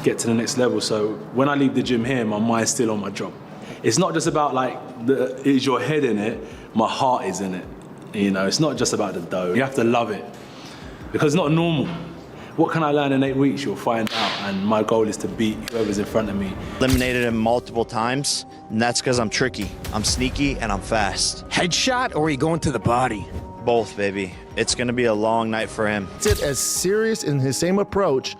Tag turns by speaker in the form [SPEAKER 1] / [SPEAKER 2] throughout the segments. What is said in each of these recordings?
[SPEAKER 1] get to the next level. So when I leave the gym here, my mind's still on my job. It's not just about like, is your head in it? My heart is in it. You know, it's not just about the dough. You have to love it because it's not normal. What can I learn in 8 weeks? You'll find out. And my goal is to beat whoever's in front of me.
[SPEAKER 2] Eliminated him multiple times, and that's because I'm tricky. I'm sneaky and I'm fast.
[SPEAKER 3] Headshot, or are you going to the body?
[SPEAKER 2] Both, baby. It's gonna be a long night for him.
[SPEAKER 4] It's as serious in his same approach.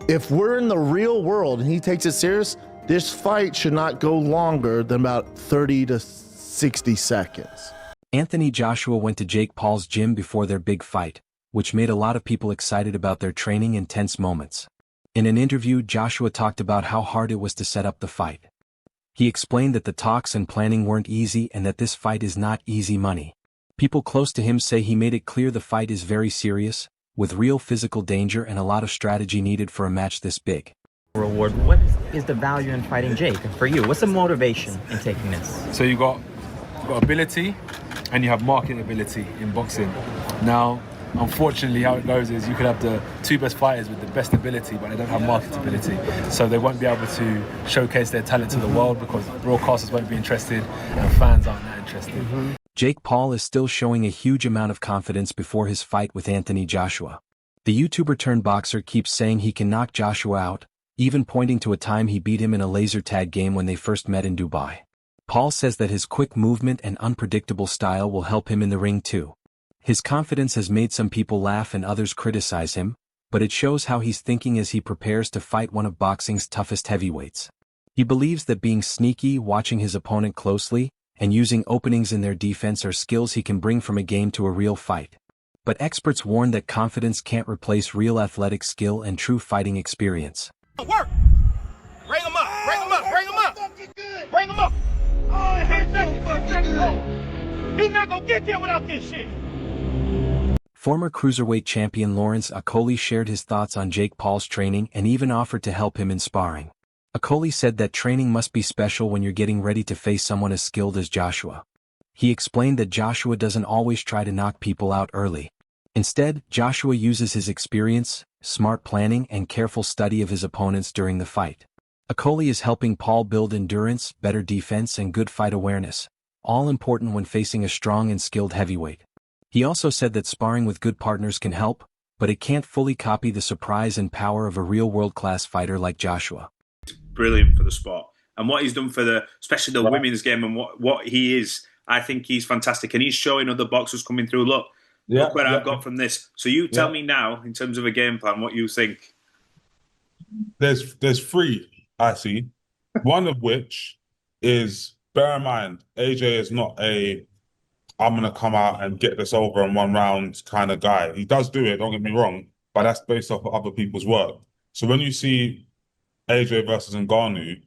[SPEAKER 4] If we're in the real world and he takes it serious, this fight should not go longer than about 30 to 60 seconds.
[SPEAKER 5] Anthony Joshua went to Jake Paul's gym before their big fight, which made a lot of people excited about their training and tense moments. In an interview, Joshua talked about how hard it was to set up the fight. He explained that the talks and planning weren't easy and that this fight is not easy money. People close to him say he made it clear the fight is very serious, with real physical danger and a lot of strategy needed for a match this big.
[SPEAKER 6] Reward. What is the value in fighting Jake for you? What's the motivation in taking this?
[SPEAKER 1] So you got ability and you have marketability in boxing. Now, unfortunately, how it goes is you could have the 2 best fighters with the best ability, but they don't have marketability. So they won't be able to showcase their talent to the world because broadcasters won't be interested and fans aren't that interested.
[SPEAKER 5] Jake Paul is still showing a huge amount of confidence before his fight with Anthony Joshua. The YouTuber turned boxer keeps saying he can knock Joshua out, even pointing to a time he beat him in a laser tag game when they first met in Dubai. Paul says that his quick movement and unpredictable style will help him in the ring too. His confidence has made some people laugh and others criticize him, but it shows how he's thinking as he prepares to fight one of boxing's toughest heavyweights. He believes that being sneaky, watching his opponent closely, and using openings in their defense are skills he can bring from a game to a real fight. But experts warn that confidence can't replace real athletic skill and true fighting experience.
[SPEAKER 3] Work! Bring him up! Bring him up! Bring him up! Bring him up! He's not gonna get there without this shit!
[SPEAKER 5] Former cruiserweight champion Lawrence Okolie shared his thoughts on Jake Paul's training and even offered to help him in sparring. Okolie said that training must be special when you're getting ready to face someone as skilled as Joshua. He explained that Joshua doesn't always try to knock people out early. Instead, Joshua uses his experience, smart planning and careful study of his opponents during the fight. Okolie is helping Paul build endurance, better defense and good fight awareness, all important when facing a strong and skilled heavyweight. He also said that sparring with good partners can help, but it can't fully copy the surprise and power of a real world-class fighter like Joshua.
[SPEAKER 7] Brilliant for the sport. And what he's done for especially the women's game and what he is, I think he's fantastic. And he's showing other boxers coming through, look where I've got from this. So you tell me now, in terms of a game plan, what you think.
[SPEAKER 8] There's 3 I see. One of which is, bear in mind, AJ is not I'm going to come out and get this over in 1 round kind of guy. He does do it, don't get me wrong, but that's based off of other people's work. So when you see AJ versus Ngannou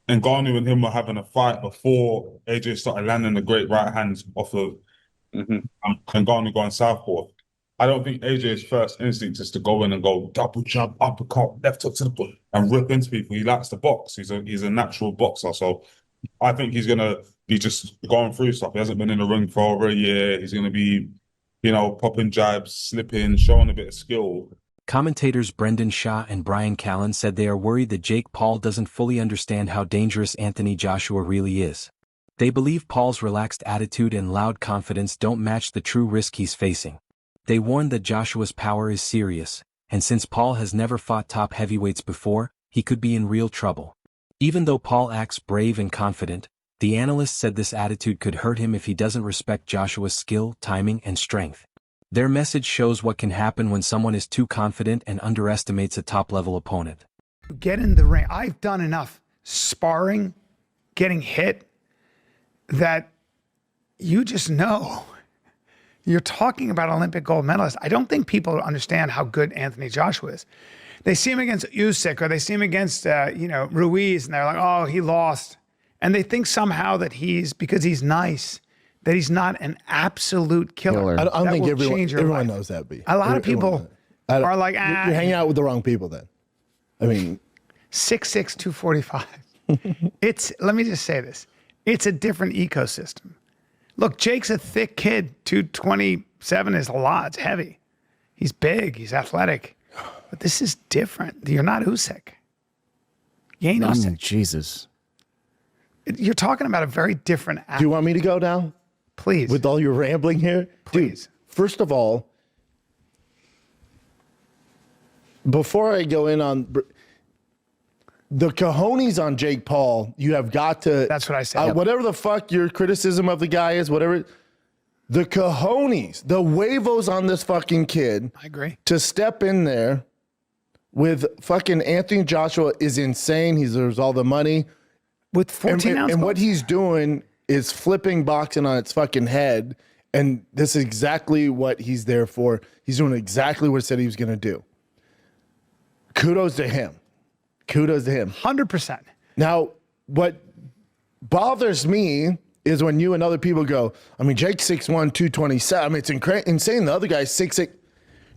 [SPEAKER 8] and him were having a fight before AJ started landing the great right hands off of Ngannou going southpaw, I don't think AJ's first instinct is to go in and go double jump, uppercut, left hook to the butt and rip into people. He likes to box. He's a natural boxer. So I think he's going to be just going through stuff. He hasn't been in the ring for over a year. He's going to be, popping jabs, slipping, showing a bit of skill.
[SPEAKER 5] Commentators Brendan Shaw and Brian Callen said they are worried that Jake Paul doesn't fully understand how dangerous Anthony Joshua really is. They believe Paul's relaxed attitude and loud confidence don't match the true risk he's facing. They warned that Joshua's power is serious, and since Paul has never fought top heavyweights before, he could be in real trouble. Even though Paul acts brave and confident, the analyst said this attitude could hurt him if he doesn't respect Joshua's skill, timing, and strength. Their message shows what can happen when someone is too confident and underestimates a top-level opponent.
[SPEAKER 9] Get in the ring. I've done enough sparring, getting hit, that you just know. You're talking about Olympic gold medalist. I don't think people understand how good Anthony Joshua is. They see him against Usyk or they see him against, Ruiz, and they're like, oh, he lost. And they think somehow that because he's nice, that he's not an absolute killer.
[SPEAKER 4] I don't think everyone knows that, B.
[SPEAKER 9] A lot of people are like,
[SPEAKER 4] You're hanging out with the wrong people then. I mean.
[SPEAKER 9] 6'6", 245. Let me just say this. It's a different ecosystem. Look, Jake's a thick kid. 227 is a lot. It's heavy. He's big. He's athletic. But this is different. You're not Usyk. You ain't Usyk.
[SPEAKER 4] Jesus.
[SPEAKER 9] You're talking about a very different
[SPEAKER 4] Do you want me to go now?
[SPEAKER 9] Please.
[SPEAKER 4] With all your rambling here?
[SPEAKER 9] Please.
[SPEAKER 4] Dude, first of all, before I go in on the cojones on Jake Paul, you have got to.
[SPEAKER 9] That's what I said.
[SPEAKER 4] Whatever the fuck your criticism of the guy is, whatever. The cojones, the huevos on this fucking kid.
[SPEAKER 9] I agree.
[SPEAKER 4] To step in there with fucking Anthony Joshua is insane. He deserves all the money.
[SPEAKER 9] With 14 ounce
[SPEAKER 4] and what he's doing is flipping boxing on its fucking head. And this is exactly what he's there for. He's doing exactly what he said he was going to do. Kudos to him. Kudos to him.
[SPEAKER 9] 100%.
[SPEAKER 4] Now, what bothers me is when you and other people go, I mean, Jake's 6'1", 227. I mean, it's insane. The other guy's 6'6".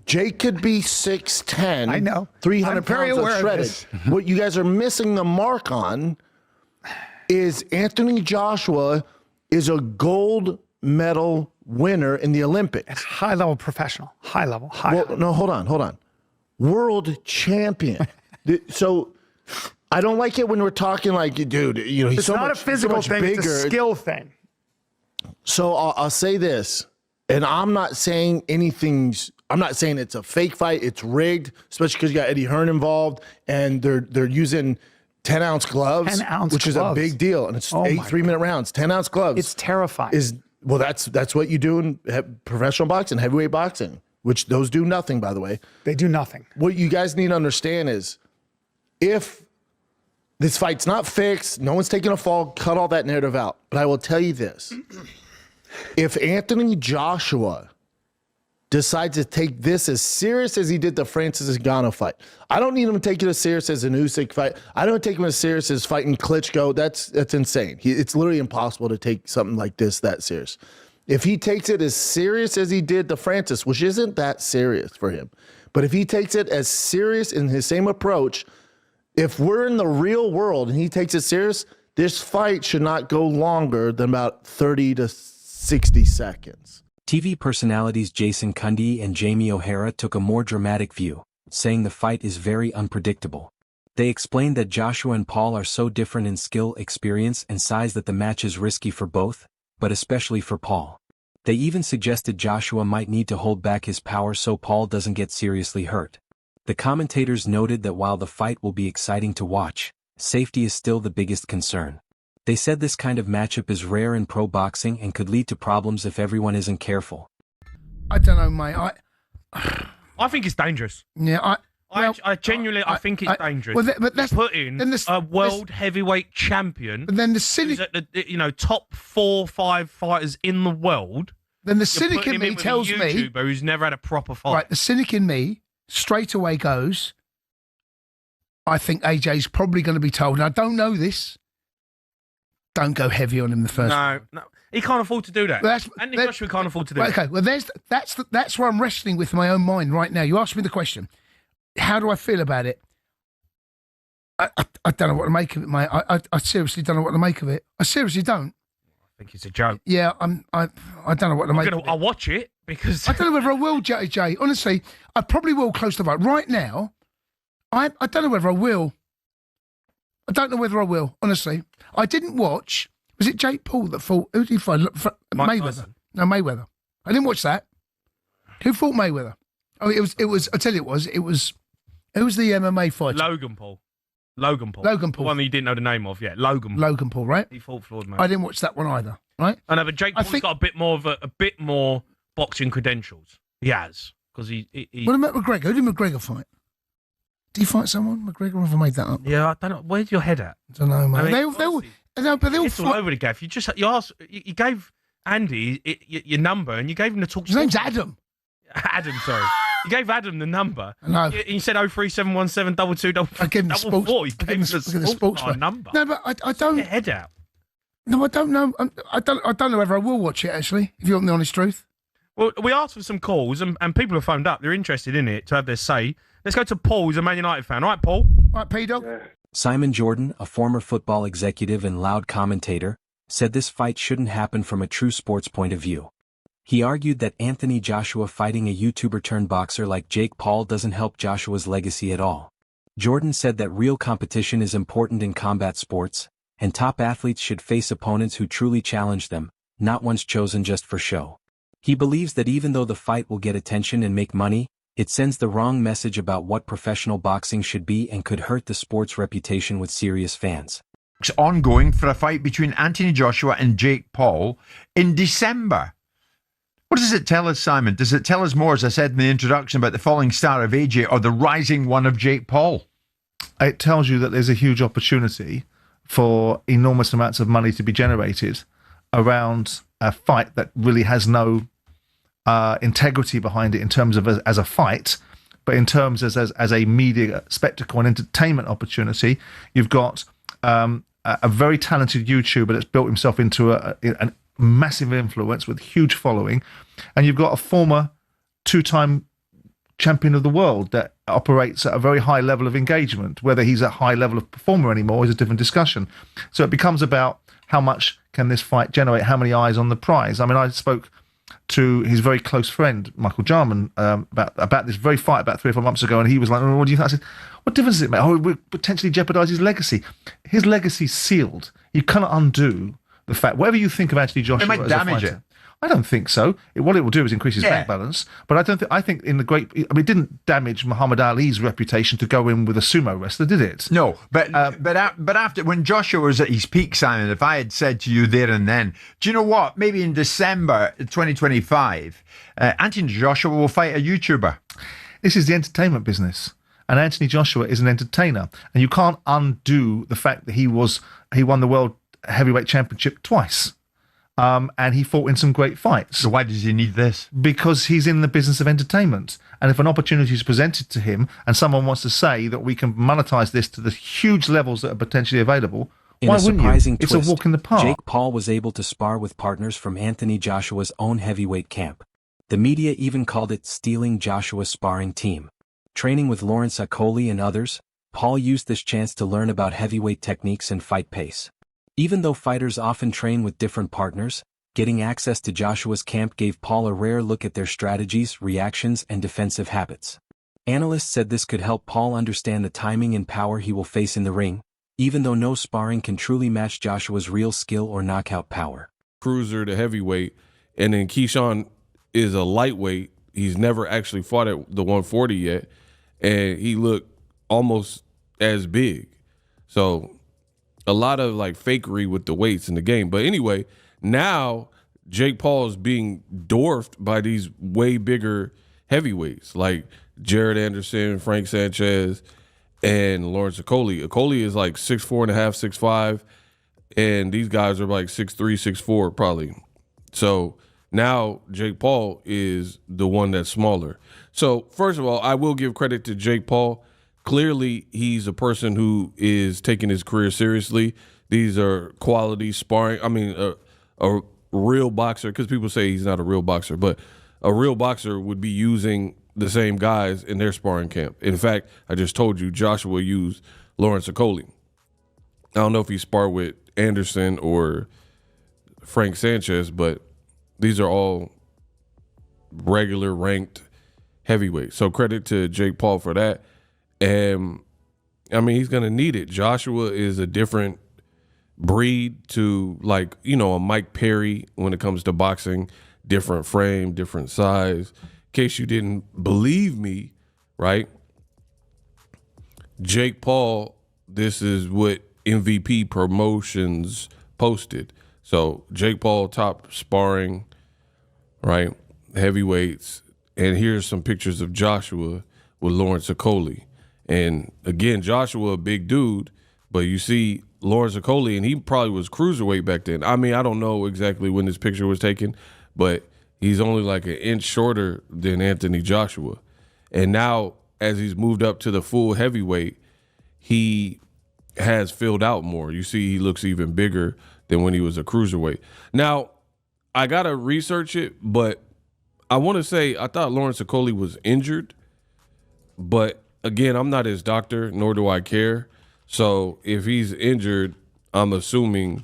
[SPEAKER 4] Jake could be 6'10".
[SPEAKER 9] I know.
[SPEAKER 4] 300
[SPEAKER 9] I'm very
[SPEAKER 4] pounds
[SPEAKER 9] aware
[SPEAKER 4] of
[SPEAKER 9] of
[SPEAKER 4] shredded.
[SPEAKER 9] this.
[SPEAKER 4] What you guys are missing the mark on is Anthony Joshua is a gold medal winner in the Olympics.
[SPEAKER 9] High level professional. High level.
[SPEAKER 4] No, hold on. World champion. So I don't like it when we're talking like, dude, you know, he's
[SPEAKER 9] It's
[SPEAKER 4] so
[SPEAKER 9] not
[SPEAKER 4] much,
[SPEAKER 9] a physical
[SPEAKER 4] so much
[SPEAKER 9] thing.
[SPEAKER 4] bigger.
[SPEAKER 9] It's a skill thing.
[SPEAKER 4] So I'll say this, and I'm not saying anything's. I'm not saying it's a fake fight. It's rigged, especially because you got Eddie Hearn involved, and they're using 10-ounce gloves,
[SPEAKER 9] 10-ounce
[SPEAKER 4] which is a big deal, and it's 8 3-minute rounds. 10-ounce gloves.
[SPEAKER 9] It's terrifying.
[SPEAKER 4] That's what you do in professional boxing, heavyweight boxing, which those do nothing, by the way.
[SPEAKER 9] They do nothing.
[SPEAKER 4] What you guys need to understand is, if this fight's not fixed, no one's taking a fall, cut all that narrative out. But I will tell you this. If Anthony Joshua decides to take this as serious as he did the Francis Ngannou fight, I don't need him to take it as serious as an Usyk fight. I don't take him as serious as fighting Klitschko. That's insane. It's literally impossible to take something like this that serious. If he takes it as serious as he did the Francis, which isn't that serious for him, but if he takes it as serious in his same approach, if we're in the real world and he takes it serious, this fight should not go longer than about 30 to 60 seconds.
[SPEAKER 5] TV personalities Jason Cundy and Jamie O'Hara took a more dramatic view, saying the fight is very unpredictable. They explained that Joshua and Paul are so different in skill, experience, and size that the match is risky for both, but especially for Paul. They even suggested Joshua might need to hold back his power so Paul doesn't get seriously hurt. The commentators noted that while the fight will be exciting to watch, safety is still the biggest concern. They said this kind of matchup is rare in pro boxing and could lead to problems if everyone isn't careful.
[SPEAKER 10] I don't know, mate.
[SPEAKER 11] I think it's dangerous.
[SPEAKER 10] Yeah,
[SPEAKER 11] I genuinely think it's dangerous.
[SPEAKER 10] Well, but that's
[SPEAKER 11] put in a world heavyweight champion.
[SPEAKER 10] But then the cynic,
[SPEAKER 11] top 4 or 5 fighters in the world.
[SPEAKER 10] Then the cynic in me tells me,
[SPEAKER 11] YouTuber who's never had a proper fight.
[SPEAKER 10] Right, the cynic in me straight away goes, I think AJ's probably going to be told, and I don't know this, don't go heavy on him the first round.
[SPEAKER 11] No, he can't afford to do that. Anthony Joshua can't afford to do that.
[SPEAKER 10] Okay, well, that's where I'm wrestling with my own mind right now. You asked me the question, how do I feel about it? I don't know what to make of it, mate. I seriously don't know what to make of it. I seriously don't.
[SPEAKER 11] I think it's a joke.
[SPEAKER 10] Yeah, I don't know what to make of it.
[SPEAKER 11] I'll watch it because...
[SPEAKER 10] I don't know whether I will, JJ. Honestly, I probably will close the vote. Right now, I don't know whether I will. I don't know whether I will, honestly. I didn't watch... Was it Jake Paul that fought... Who did he fight? Mayweather.
[SPEAKER 11] Tyson.
[SPEAKER 10] No, Mayweather. I didn't watch that. Who fought Mayweather? Oh, it was... I tell you it was... Who was the MMA fighter?
[SPEAKER 11] Logan Paul. Logan Paul.
[SPEAKER 10] The
[SPEAKER 11] one that you didn't know the name of, yeah. Logan
[SPEAKER 10] Paul, right?
[SPEAKER 11] He fought Floyd Mayweather.
[SPEAKER 10] I didn't watch that one either, right?
[SPEAKER 11] I know, but Jake Paul's got a bit more of a bit more boxing credentials. He has. Because he...
[SPEAKER 10] What about McGregor? Who did McGregor fight? Did he fight someone? McGregor, or have I made that up?
[SPEAKER 11] Yeah, I don't know. Where's your head at?
[SPEAKER 10] I don't know, mate.
[SPEAKER 11] I mean,
[SPEAKER 10] they all
[SPEAKER 11] it's all over the gaff. You gave Andy your number and you gave him the talk.
[SPEAKER 10] His name's Adam.
[SPEAKER 11] Adam, sorry. You gave Adam the number.
[SPEAKER 10] No.
[SPEAKER 11] You said 03717 22
[SPEAKER 10] I gave him the sports.
[SPEAKER 11] You gave him the sports number.
[SPEAKER 10] No, but I don't.
[SPEAKER 11] Get your head out.
[SPEAKER 10] No, I don't know. I don't know whether I will watch it, actually, if you want the honest truth.
[SPEAKER 11] Well, we asked for some calls and people have phoned up. They're interested in it to have their say. Let's go to Paul, who's a Man United fan. All right, Paul?
[SPEAKER 10] All right, P-Dog. Yeah.
[SPEAKER 5] Simon Jordan, a former football executive and loud commentator, said this fight shouldn't happen from a true sports point of view. He argued that Anthony Joshua fighting a YouTuber turned boxer like Jake Paul doesn't help Joshua's legacy at all. Jordan said that real competition is important in combat sports, and top athletes should face opponents who truly challenge them, not ones chosen just for show. He believes that even though the fight will get attention and make money, it sends the wrong message about what professional boxing should be and could hurt the sport's reputation with serious fans.
[SPEAKER 12] Ongoing for a fight between Anthony Joshua and Jake Paul in December. What does it tell us, Simon? Does it tell us more, as I said in the introduction, about the falling star of AJ or the rising one of Jake Paul?
[SPEAKER 13] It tells you that there's a huge opportunity for enormous amounts of money to be generated around a fight that really has no integrity behind it in terms of as a fight, but in terms as a media spectacle and entertainment opportunity. You've got a very talented YouTuber that's built himself into a massive influence with huge following, and you've got a former two-time champion of the world that operates at a very high level of engagement. Whether he's a high level of performer anymore is a different discussion. So it becomes about how much can this fight generate, how many eyes on the prize. I mean, I spoke to his very close friend Michael Jarman about this very fight about 3 or 4 months ago, and he was like, "Oh, what do you think?" I said, "What difference does it make? Oh, it would potentially jeopardize his legacy. His legacy's sealed. You cannot undo the fact, whatever you think of Anthony Joshua,
[SPEAKER 12] It might
[SPEAKER 13] as
[SPEAKER 12] damage
[SPEAKER 13] a fighter,
[SPEAKER 12] it.
[SPEAKER 13] I don't think so. What it will do is increase his bank balance. But I don't think. I think in the great. I mean, it didn't damage Muhammad Ali's reputation to go in with a sumo wrestler, did it?
[SPEAKER 12] No, but after when Joshua was at his peak, Simon, if I had said to you there and then, do you know what? Maybe in December 2025, Anthony Joshua will fight a YouTuber.
[SPEAKER 13] This is the entertainment business. And Anthony Joshua is an entertainer. And you can't undo the fact that he won the World Heavyweight Championship twice. And he fought in some great fights.
[SPEAKER 12] So why does he need this?
[SPEAKER 13] Because he's in the business of entertainment. And if an opportunity is presented to him and someone wants to say that we can monetize this to the huge levels that are potentially available, why wouldn't you? It's a walk in the park.
[SPEAKER 5] Jake Paul was able to spar with partners from Anthony Joshua's own heavyweight camp. The media even called it stealing Joshua's sparring team. Training with Lawrence Akoli and others, Paul used this chance to learn about heavyweight techniques and fight pace. Even though fighters often train with different partners, getting access to Joshua's camp gave Paul a rare look at their strategies, reactions, and defensive habits. Analysts said this could help Paul understand the timing and power he will face in the ring, even though no sparring can truly match Joshua's real skill or knockout power.
[SPEAKER 14] Cruiser to heavyweight, and then Keyshawn is a lightweight. He's never actually fought at the 140 yet, and he looked almost as big. So a lot of like fakery with the weights in the game. But anyway, now Jake Paul is being dwarfed by these way bigger heavyweights like Jared Anderson, Frank Sanchez, and Lawrence Akoli. Akoli is like 6'4.5", 6'5", and these guys are like 6'3", 6'4", probably. So now Jake Paul is the one that's smaller. So first of all, I will give credit to Jake Paul. Clearly, he's a person who is taking his career seriously. These are quality sparring. I mean, a real boxer, because people say he's not a real boxer, but a real boxer would be using the same guys in their sparring camp. In fact, I just told you Joshua used Lawrence Akoli. I don't know if he sparred with Anderson or Frank Sanchez, but these are all regular ranked heavyweights. So credit to Jake Paul for that. And I mean, he's going to need it. Joshua is a different breed to, like, you know, a Mike Perry when it comes to boxing. Different frame, different size. In case you didn't believe me, right? Jake Paul, this is what MVP Promotions posted. So Jake Paul top sparring, right? Heavyweights. And here's some pictures of Joshua with Lawrence Akoli. And again, Joshua, a big dude, but you see Lawrence Akoli, and he probably was cruiserweight back then. I mean, I don't know exactly when this picture was taken, but he's only like an inch shorter than Anthony Joshua. And now, as he's moved up to the full heavyweight, he has filled out more. You see, he looks even bigger than when he was a cruiserweight. Now, I got to research it, but I want to say I thought Lawrence Akoli was injured, but again, I'm not his doctor, nor do I care. So if he's injured, I'm assuming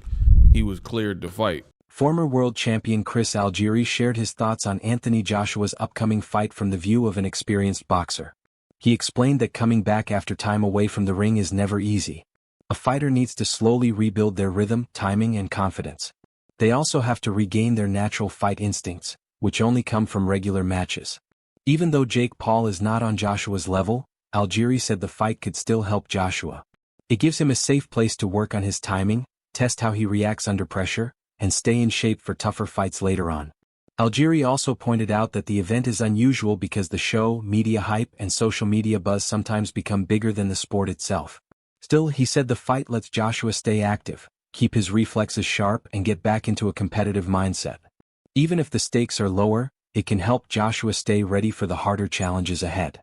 [SPEAKER 14] he was cleared to fight.
[SPEAKER 5] Former world champion Chris Algieri shared his thoughts on Anthony Joshua's upcoming fight from the view of an experienced boxer. He explained that coming back after time away from the ring is never easy. A fighter needs to slowly rebuild their rhythm, timing, and confidence. They also have to regain their natural fight instincts, which only come from regular matches. Even though Jake Paul is not on Joshua's level, Algieri said the fight could still help Joshua. It gives him a safe place to work on his timing, test how he reacts under pressure, and stay in shape for tougher fights later on. Algieri also pointed out that the event is unusual because the show, media hype, and social media buzz sometimes become bigger than the sport itself. Still, he said the fight lets Joshua stay active, keep his reflexes sharp, and get back into a competitive mindset. Even if the stakes are lower, it can help Joshua stay ready for the harder challenges ahead.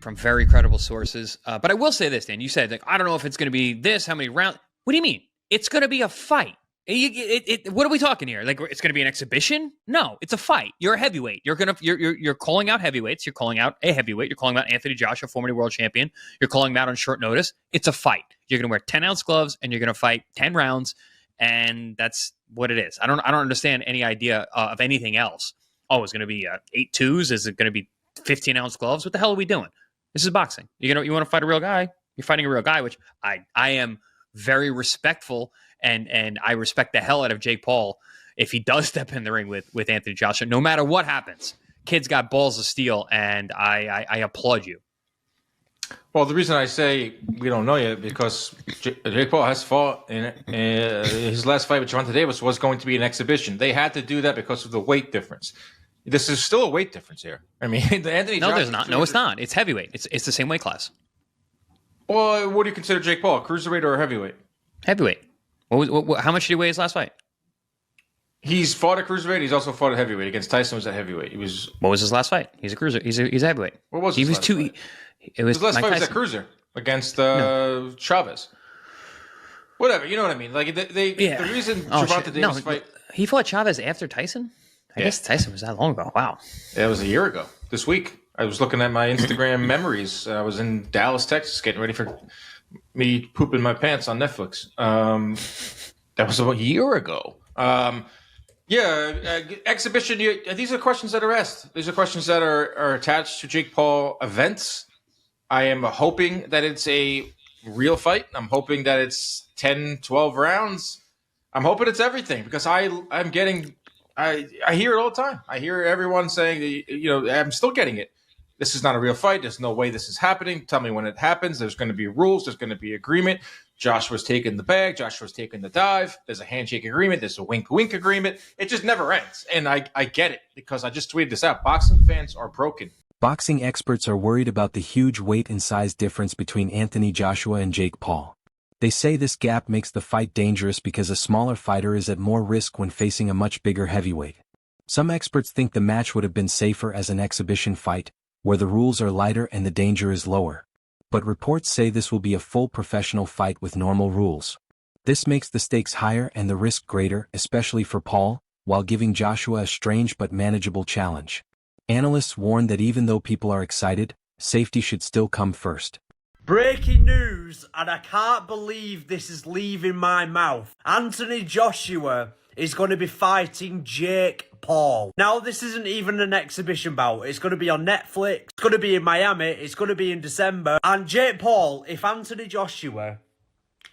[SPEAKER 15] From very credible sources. But I will say this, Dan. You said, like, I don't know if it's going to be this, how many rounds. What do you mean? It's going to be a fight. What are we talking here? Like, it's going to be an exhibition? No, it's a fight. You're a heavyweight. You're calling out heavyweights. You're calling out a heavyweight. You're calling out Anthony Joshua, former world champion. You're calling him out on short notice. It's a fight. You're going to wear 10-ounce gloves and you're going to fight 10 rounds, and that's what it is. I don't understand any idea of anything else. Oh, it's going to be 8 twos. Is it going to be 15-ounce gloves? What the hell are we doing? This is boxing. You want to fight a real guy? You're fighting a real guy, which I am very respectful. And I respect the hell out of Jake Paul if he does step in the ring with Anthony Joshua, no matter what happens. Kid's got balls of steel, and I applaud you.
[SPEAKER 16] Well, the reason I say we don't know yet because Jake Paul has fought in his last fight with Gervonta Davis was going to be an exhibition. They had to do that because of the weight difference. This is still a weight difference here. I mean, Anthony.
[SPEAKER 15] No, there's not. No, it's not. It's heavyweight. It's the same weight class.
[SPEAKER 16] Well, what do you consider Jake Paul? Cruiserweight or heavyweight?
[SPEAKER 15] Heavyweight. How much did he weigh his last fight?
[SPEAKER 16] He's fought at cruiserweight. He's also fought at heavyweight. Against Tyson was at heavyweight. He was.
[SPEAKER 15] What was his last fight? He's a cruiser. He's a heavyweight.
[SPEAKER 16] What was
[SPEAKER 15] his
[SPEAKER 16] his
[SPEAKER 15] last
[SPEAKER 16] last
[SPEAKER 15] fight?
[SPEAKER 16] It was his last fight was at cruiser against Chavez. Whatever, you know what I mean. Like the reason Gervonta Davis fight.
[SPEAKER 15] He fought Chavez after Tyson. I guess Tyson was that long ago. Wow.
[SPEAKER 16] Yeah, it was a year ago. This week, I was looking at my Instagram memories. I was in Dallas, Texas, getting ready for me pooping my pants on Netflix. That was about a year ago. Exhibition. These are questions that are asked. These are questions that are attached to Jake Paul events. I am hoping that it's a real fight. I'm hoping that it's 10, 12 rounds. I'm hoping it's everything because I'm getting. I hear it all the time. I hear everyone saying, I'm still getting it. This is not a real fight. There's no way this is happening. Tell me when it happens. There's going to be rules. There's going to be agreement. Joshua's taking the bag. Joshua's taking the dive. There's a handshake agreement. There's a wink-wink agreement. It just never ends. And I get it because I just tweeted this out. Boxing fans are broken.
[SPEAKER 5] Boxing experts are worried about the huge weight and size difference between Anthony Joshua and Jake Paul. They say this gap makes the fight dangerous because a smaller fighter is at more risk when facing a much bigger heavyweight. Some experts think the match would have been safer as an exhibition fight, where the rules are lighter and the danger is lower. But reports say this will be a full professional fight with normal rules. This makes the stakes higher and the risk greater, especially for Paul, while giving Joshua a strange but manageable challenge. Analysts warn that even though people are excited, safety should still come first.
[SPEAKER 17] Breaking news, and I can't believe this is leaving my mouth. Anthony Joshua is going to be fighting Jake Paul. Now, this isn't even an exhibition bout. It's going to be on Netflix. It's going to be in Miami. It's going to be in December. And Jake Paul, if Anthony Joshua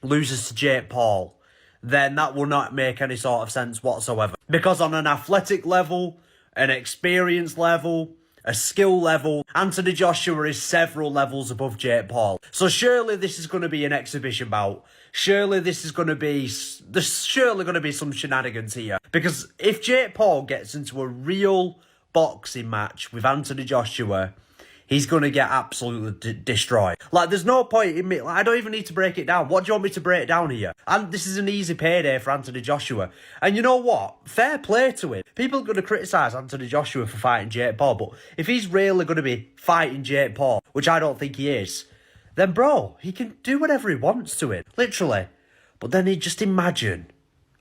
[SPEAKER 17] loses to Jake Paul, then that will not make any sort of sense whatsoever. Because on an athletic level, an experience level, a skill level, Anthony Joshua is several levels above Jake Paul. So surely this is going to be an exhibition bout. Surely this is going to be, there's surely going to be some shenanigans here. Because if Jake Paul gets into a real boxing match with Anthony Joshua, he's going to get absolutely destroyed. Like, there's no point in me, like, I don't even need to break it down. What do you want me to break down here? And this is an easy payday for Anthony Joshua. And you know what? Fair play to him. People are going to criticise Anthony Joshua for fighting Jake Paul, but if he's really going to be fighting Jake Paul, which I don't think he is, then bro, he can do whatever he wants to him. Literally. But then he just imagine.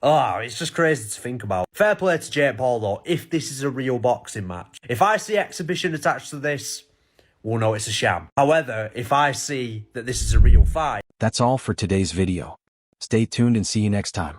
[SPEAKER 17] Oh, it's just crazy to think about. Fair play to Jake Paul though, if this is a real boxing match. If I see exhibition attached to this, we'll know it's a sham. However, if I see that this is a real fight...
[SPEAKER 5] That's all for today's video. Stay tuned and see you next time.